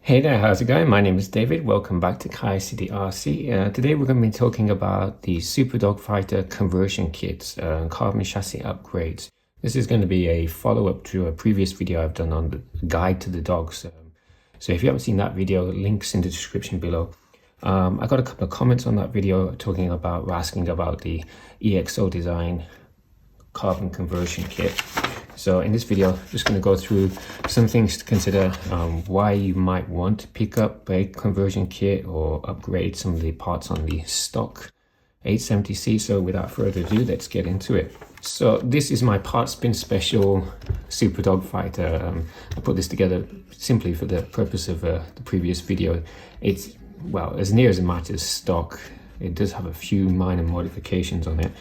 Hey there, how's it going? My name is David. Welcome back to Kai City RC. Today we're going to be talking about the Super Dogfighter Conversion Kits, carbon chassis upgrades. This is going to be a follow-up to a previous video I've done on the guide to the dogs. So if you haven't seen that video, links in the description below. I got a couple of comments on that video asking about the EXO Design Carbon Conversion Kit. So in this video, I'm just going to go through some things to consider, why you might want to pick up a conversion kit or upgrade some of the parts on the stock 870C. So without further ado, let's get into it. So this is my Parts Bin Special Super Dogfighter. I put this together simply for the purpose of the previous video. It's, well, as near as it matters, stock. It does have a few minor modifications on it.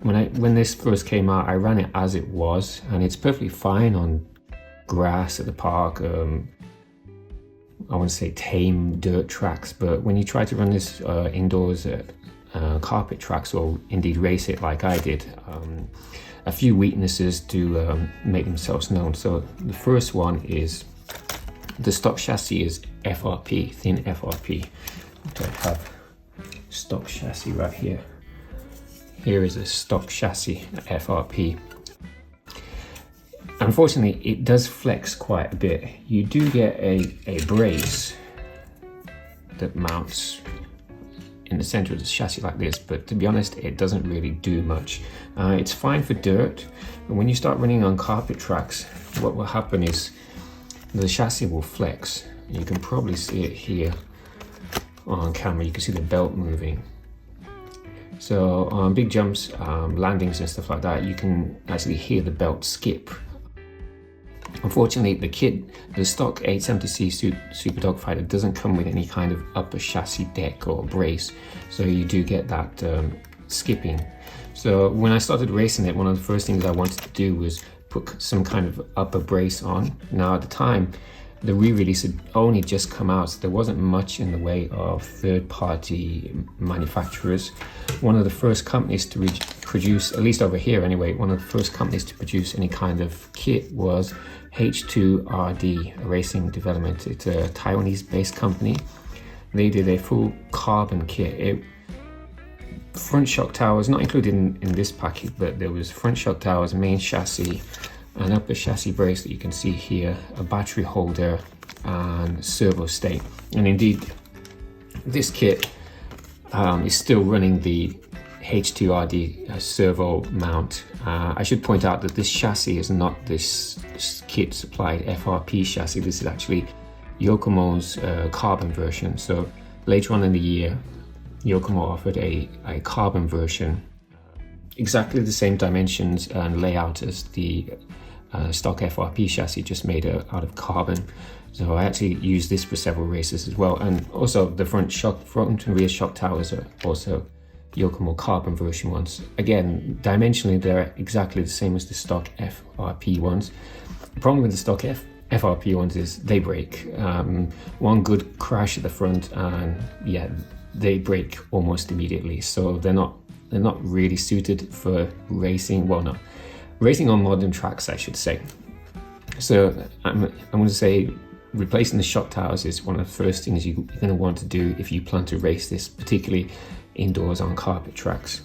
When this first came out, I ran it as it was, and it's perfectly fine on grass at the park. I want to say tame dirt tracks, but when you try to run this indoors at carpet tracks, or indeed race it like I did, a few weaknesses do make themselves known. So the first one is the stock chassis is FRP, thin FRP. Okay, I have stock chassis right here. Here is a stock chassis FRP. Unfortunately, it does flex quite a bit. You do get a brace that mounts in the center of the chassis like this, but to be honest, it doesn't really do much. It's fine for dirt, but when you start running on carpet tracks, what will happen is the chassis will flex. You can probably see it here on camera. You can see the belt moving. So on big jumps, landings and stuff like that, you can actually hear the belt skip. Unfortunately, the stock 870C Super Dogfighter doesn't come with any kind of upper chassis deck or brace, so you do get that skipping. So when I started racing it, one of the first things I wanted to do was put some kind of upper brace on. Now at the time, the re-release had only just come out, so there wasn't much in the way of third-party manufacturers. One of the first companies to produce, at least over here anyway, one of the first companies to produce any kind of kit was H2RD Racing Development. It's a Taiwanese-based company. They did a full carbon kit. Front shock towers, not included in this packet, but there was front shock towers, main chassis, an upper chassis brace that you can see here, a battery holder, and servo stay. And indeed, this kit is still running the H2RD servo mount. I should point out that this chassis is not this kit supplied FRP chassis. This is actually Yokomo's carbon version. So later on in the year, Yokomo offered a carbon version, exactly the same dimensions and layout as the stock FRP chassis, just made out of carbon. So I actually used this for several races as well. And also the front and rear shock towers are also Yokomo carbon version ones. Again, dimensionally, they're exactly the same as the stock FRP ones. The problem with the stock FRP ones is they break. One good crash at the front, and yeah, they break almost immediately. So they're not really suited for racing. Well, no. Racing on modern tracks, I should say. So I'm going to say replacing the shock towers is one of the first things you're going to want to do if you plan to race this, particularly indoors on carpet tracks.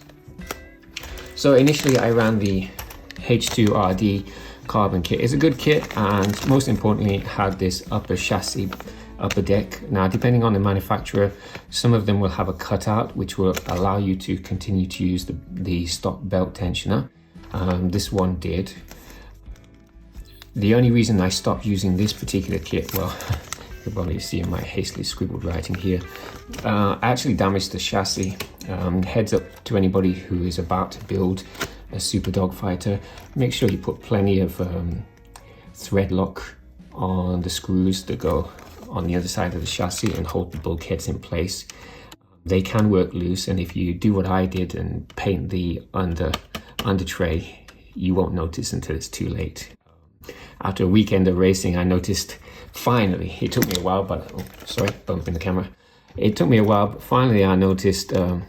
So initially I ran the H2RD carbon kit. It's a good kit, and most importantly it had this upper chassis, upper deck. Now depending on the manufacturer, some of them will have a cutout which will allow you to continue to use the stock belt tensioner. This one did. The only reason I stopped using this particular kit, well, you can probably see in my hastily scribbled writing here, I actually damaged the chassis. Heads up to anybody who is about to build a Super Dogfighter, make sure you put plenty of thread lock on the screws that go on the other side of the chassis and hold the bulkheads in place. They can work loose, and if you do what I did and paint the under tray, you won't notice until it's too late. After a weekend of racing, I noticed finally, it took me a while, but bumping the camera. It took me a while, but finally I noticed the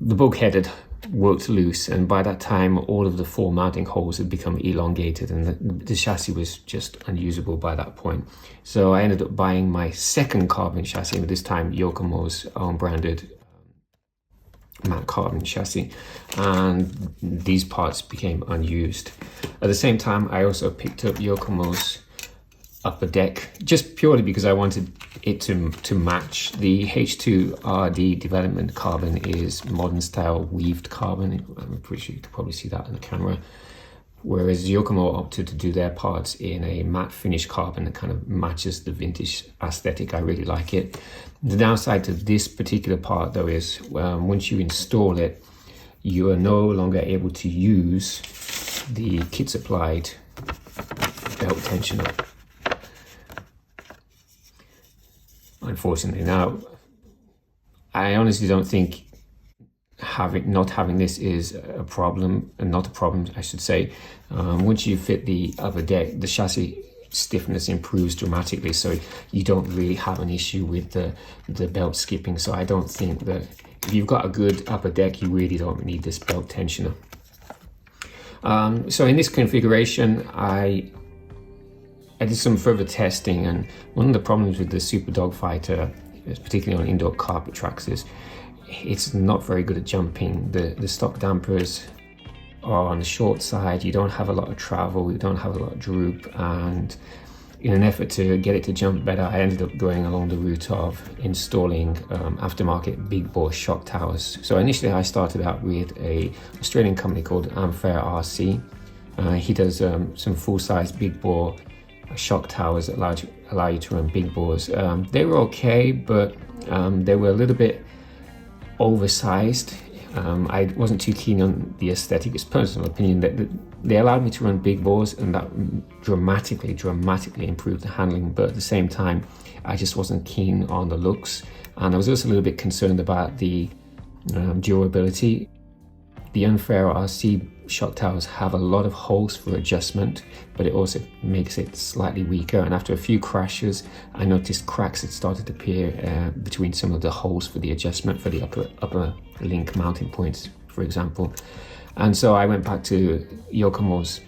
bulkhead had worked loose, and by that time all of the 4 mounting holes had become elongated, and the chassis was just unusable by that point. So I ended up buying my second carbon chassis, this time Yokomo's own branded matte carbon chassis, and these parts became unused. At the same time, I also picked up Yokomo's upper deck, just purely because I wanted it to match. The H2RD development carbon is modern style weaved carbon. I'm pretty sure you can probably see that in the camera. Whereas Yokomo opted to do their parts in a matte finish carbon that kind of matches the vintage aesthetic. I really like it. The downside to this particular part though is once you install it, you are no longer able to use the kit supplied belt tensioner. Unfortunately. Now, I honestly don't think not having this is a problem, and not a problem I should say. Once you fit the upper deck, the chassis stiffness improves dramatically, so you don't really have an issue with the belt skipping. So I don't think that if you've got a good upper deck, you really don't need this belt tensioner. So in this configuration, I did some further testing, and one of the problems with the Super Dogfighter, particularly on indoor carpet tracks, is it's not very good at jumping. The stock dampers are on the short side, you don't have a lot of travel, you don't have a lot of droop, and in an effort to get it to jump better, I ended up going along the route of installing aftermarket big bore shock towers. So initially I started out with an Australian company called Unfair RC. He does some full-size big bore shock towers that allow you to run big bores. They were okay, but they were a little bit oversized. I wasn't too keen on the aesthetic. It's personal opinion that they allowed me to run big bores, and that dramatically improved the handling. But at the same time, I just wasn't keen on the looks, and I was also a little bit concerned about the durability. The Unfair RC shock towers have a lot of holes for adjustment, but it also makes it slightly weaker. And after a few crashes, I noticed cracks had started to appear between some of the holes for the adjustment for the upper link mounting points, for example. And so I went back to Yokomo's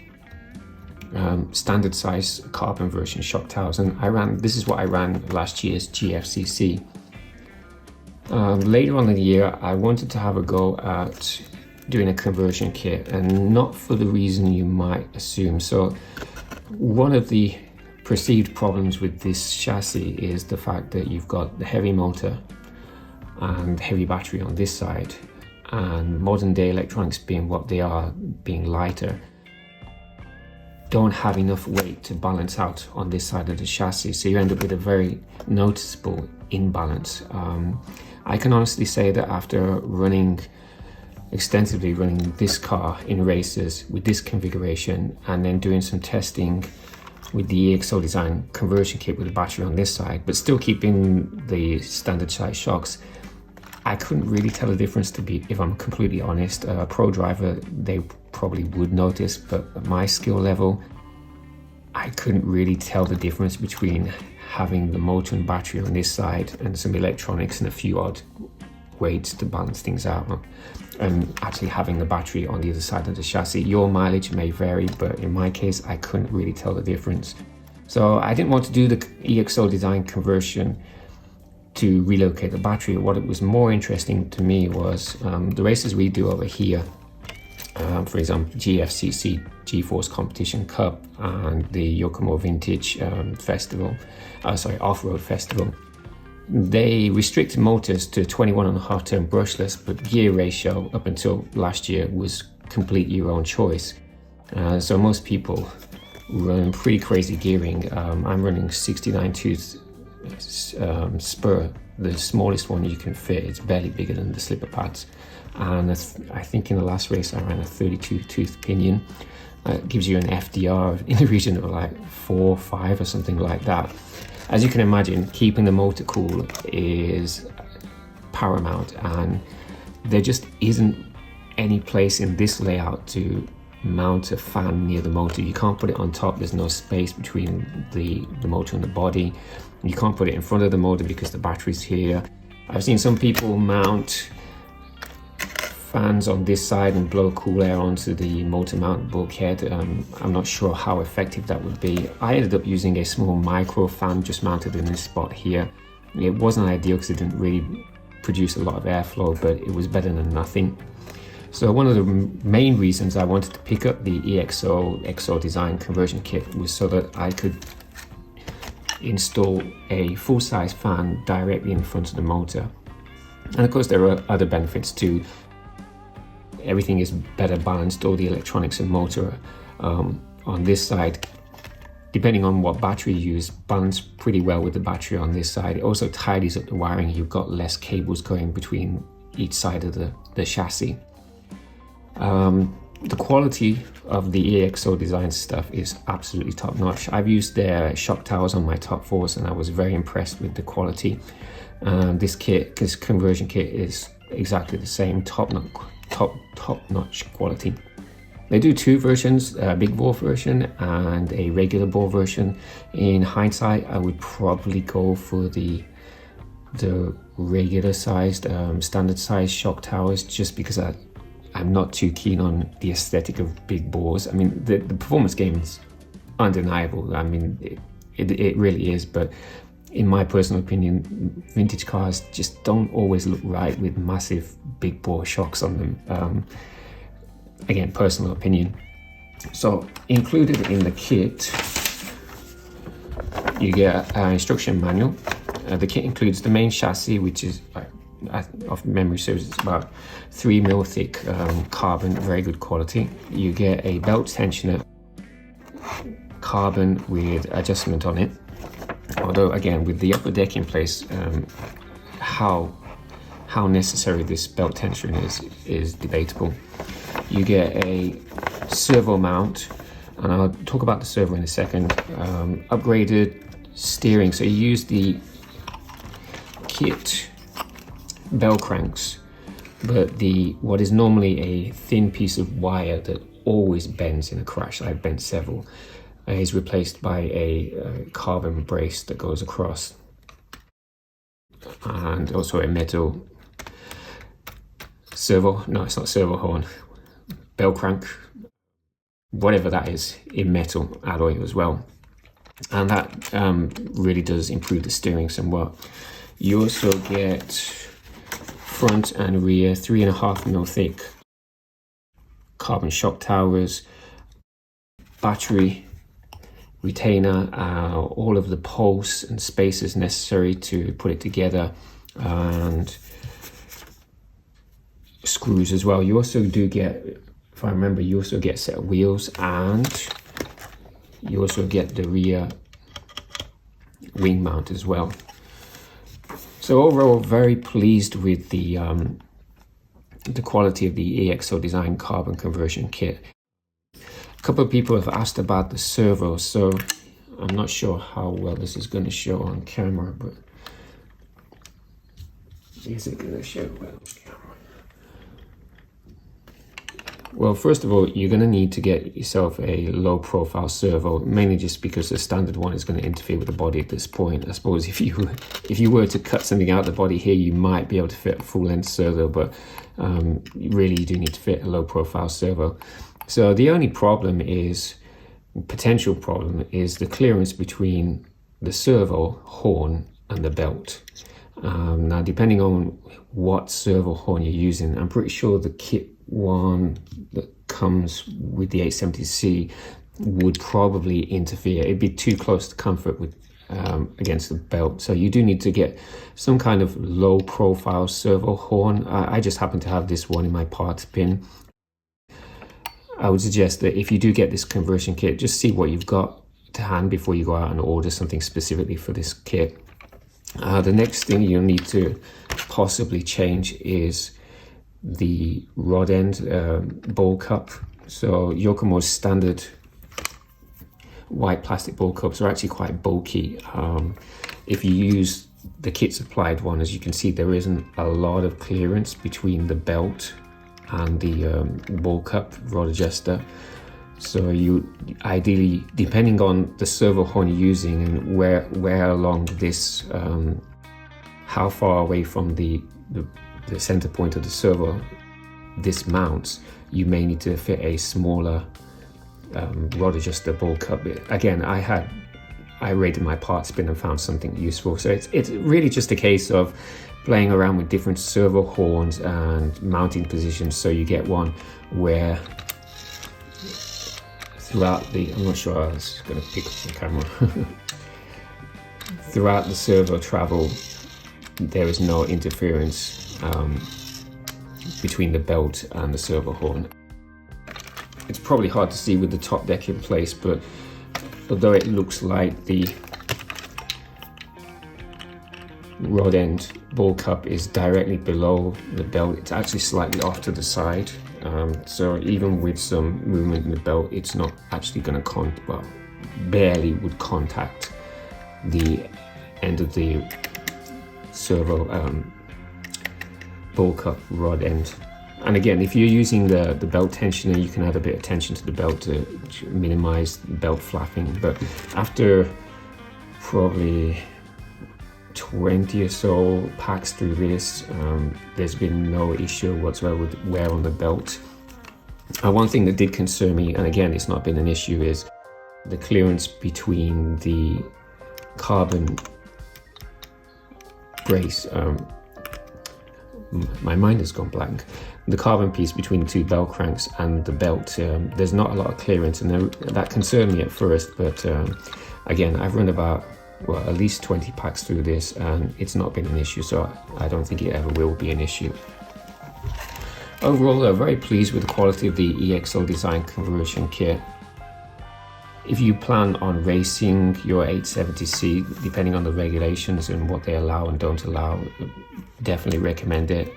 standard size carbon version shock towers, and this is what I ran last year's GFCC. Later on in the year, I wanted to have a go at doing a conversion kit, and not for the reason you might assume. So one of the perceived problems with this chassis is the fact that you've got the heavy motor and heavy battery on this side, and modern day electronics being what they are, being lighter, don't have enough weight to balance out on this side of the chassis, so you end up with a very noticeable imbalance. I can honestly say that after extensively running this car in races with this configuration, and then doing some testing with the EXO Design Conversion Kit with the battery on this side, but still keeping the standard size shocks, I couldn't really tell the difference, if I'm completely honest. A pro driver, they probably would notice, but at my skill level, I couldn't really tell the difference between having the motor and battery on this side and some electronics and a few odd weights to balance things out, and actually having the battery on the other side of the chassis. Your mileage may vary, but in my case, I couldn't really tell the difference. So I didn't want to do the EXO Design Conversion to relocate the battery. What was more interesting to me was the races we do over here, for example, GFCC, G-Force Competition Cup, and the Yokomo Vintage Off-Road Festival. They restricted motors to 21.5 ton brushless, but gear ratio up until last year was completely your own choice. So most people run pretty crazy gearing. I'm running 69 tooth spur, the smallest one you can fit. It's barely bigger than the slipper pads. And I think in the last race I ran a 32 tooth pinion. It gives you an FDR in the region of like 4 or 5 or something like that. As you can imagine, keeping the motor cool is paramount, and there just isn't any place in this layout to mount a fan near the motor. You can't put it on top, there's no space between the motor and the body. You can't put it in front of the motor because the battery's here. I've seen some people mount fans on this side and blow cool air onto the motor mount bulkhead. I'm not sure how effective that would be. I ended up using a small micro fan just mounted in this spot here. It wasn't ideal because it didn't really produce a lot of airflow, but it was better than nothing. So one of the main reasons I wanted to pick up the EXO Design Conversion Kit was so that I could install a full-size fan directly in front of the motor. And of course there are other benefits too. Everything is better balanced, all the electronics and motor on this side, depending on what battery you use, balance pretty well with the battery on this side. It also tidies up the wiring. You've got less cables going between each side of the chassis. The quality of the EXO Design stuff is absolutely top notch. I've used their shock towers on my top fours and I was very impressed with the quality. This conversion kit is exactly the same, top notch quality. They do two versions, a big bore version and a regular bore version. In hindsight, I would probably go for the regular sized, standard size shock towers, just because I'm not too keen on the aesthetic of big bores. I mean, the performance gain is undeniable. I mean, it really is, but in my personal opinion, vintage cars just don't always look right with massive big bore shocks on them. Again, personal opinion. So included in the kit, you get an instruction manual. The kit includes the main chassis, which is, off memory serves, it's about 3mm thick carbon, very good quality. You get a belt tensioner, carbon with adjustment on it. Although again, with the upper deck in place, how necessary this belt tension is debatable. You get a servo mount, and I'll talk about the servo in a second. Upgraded steering, so you use the kit bell cranks, but what is normally a thin piece of wire that always bends in a crash, I've bent several, is replaced by a carbon brace that goes across, and also a metal servo, no, it's not servo horn, bell crank, whatever that is, in metal alloy as well. And that really does improve the steering somewhat. You also get front and rear 3.5mm thick carbon shock towers, battery retainer, all of the posts and spaces necessary to put it together, and screws as well. You also do get, if I remember, you also get a set of wheels, and you also get the rear wing mount as well. So overall, very pleased with the quality of the EXO Design Carbon Conversion Kit. A couple of people have asked about the servo, so I'm not sure how well this is going to show on camera, but is it going to show well on camera? Well, first of all, you're going to need to get yourself a low profile servo, mainly just because the standard one is going to interfere with the body at this point. I suppose if you were to cut something out of the body here, you might be able to fit a full length servo, but really you do need to fit a low profile servo. So the only potential problem is the clearance between the servo horn and the belt. Now, depending on what servo horn you're using, I'm pretty sure the kit one that comes with the 870C would probably interfere. It'd be too close to comfort with against the belt. So you do need to get some kind of low profile servo horn. I just happen to have this one in my parts bin. I would suggest that if you do get this conversion kit, just see what you've got to hand before you go out and order something specifically for this kit. The next thing you'll need to possibly change is the rod end bowl cup. So Yokomo's standard white plastic bowl cups are actually quite bulky. If you use the kit supplied one, as you can see, there isn't a lot of clearance between the belt and the bowl cup rod adjuster. So you ideally, depending on the servo horn you're using and where along this, how far away from the center point of the servo this mounts, you may need to fit a smaller rod adjuster ball cup. Again, I rated my parts bin and found something useful. So it's really just a case of playing around with different servo horns and mounting positions, so you get one where throughout the, I'm not sure, I was going to pick up the camera. Throughout the servo travel, there is no interference between the belt and the servo horn. It's probably hard to see with the top deck in place, but although it looks like the rod end ball cup is directly below the belt, it's actually slightly off to the side. So even with some movement in the belt, it's not actually going to barely would contact the end of the servo ball cup rod end. And again, if you're using the belt tensioner, you can add a bit of tension to the belt to minimize belt flapping. But after probably 20 or so packs through this, there's been no issue whatsoever with wear on the belt. One thing that did concern me, and again it's not been an issue, is the clearance between the carbon brace. My mind has gone blank. The carbon piece between the two belt cranks and the belt, there's not a lot of clearance, and that concerned me at first, but again, I've run about at least 20 packs through this and it's not been an issue, so I don't think it ever will be an issue. Overall, I'm very pleased with the quality of the EXO Design Conversion Kit. If you plan on racing your 870C, depending on the regulations and what they allow and don't allow, definitely recommend it.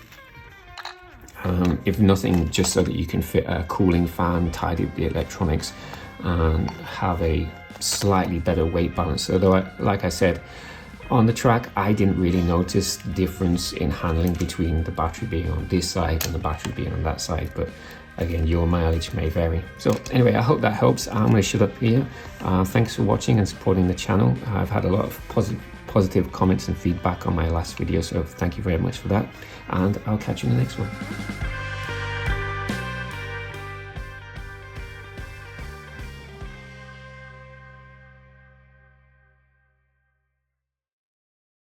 If nothing, just so that you can fit a cooling fan, tidy up the electronics, and have a slightly better weight balance. Although, like I said, on the track, I didn't really notice the difference in handling between the battery being on this side and the battery being on that side, but again, your mileage may vary. So anyway, I hope that helps. I'm going to shut up here. Thanks for watching and supporting the channel. I've had a lot of positive comments and feedback on my last video, so thank you very much for that, and I'll catch you in the next one.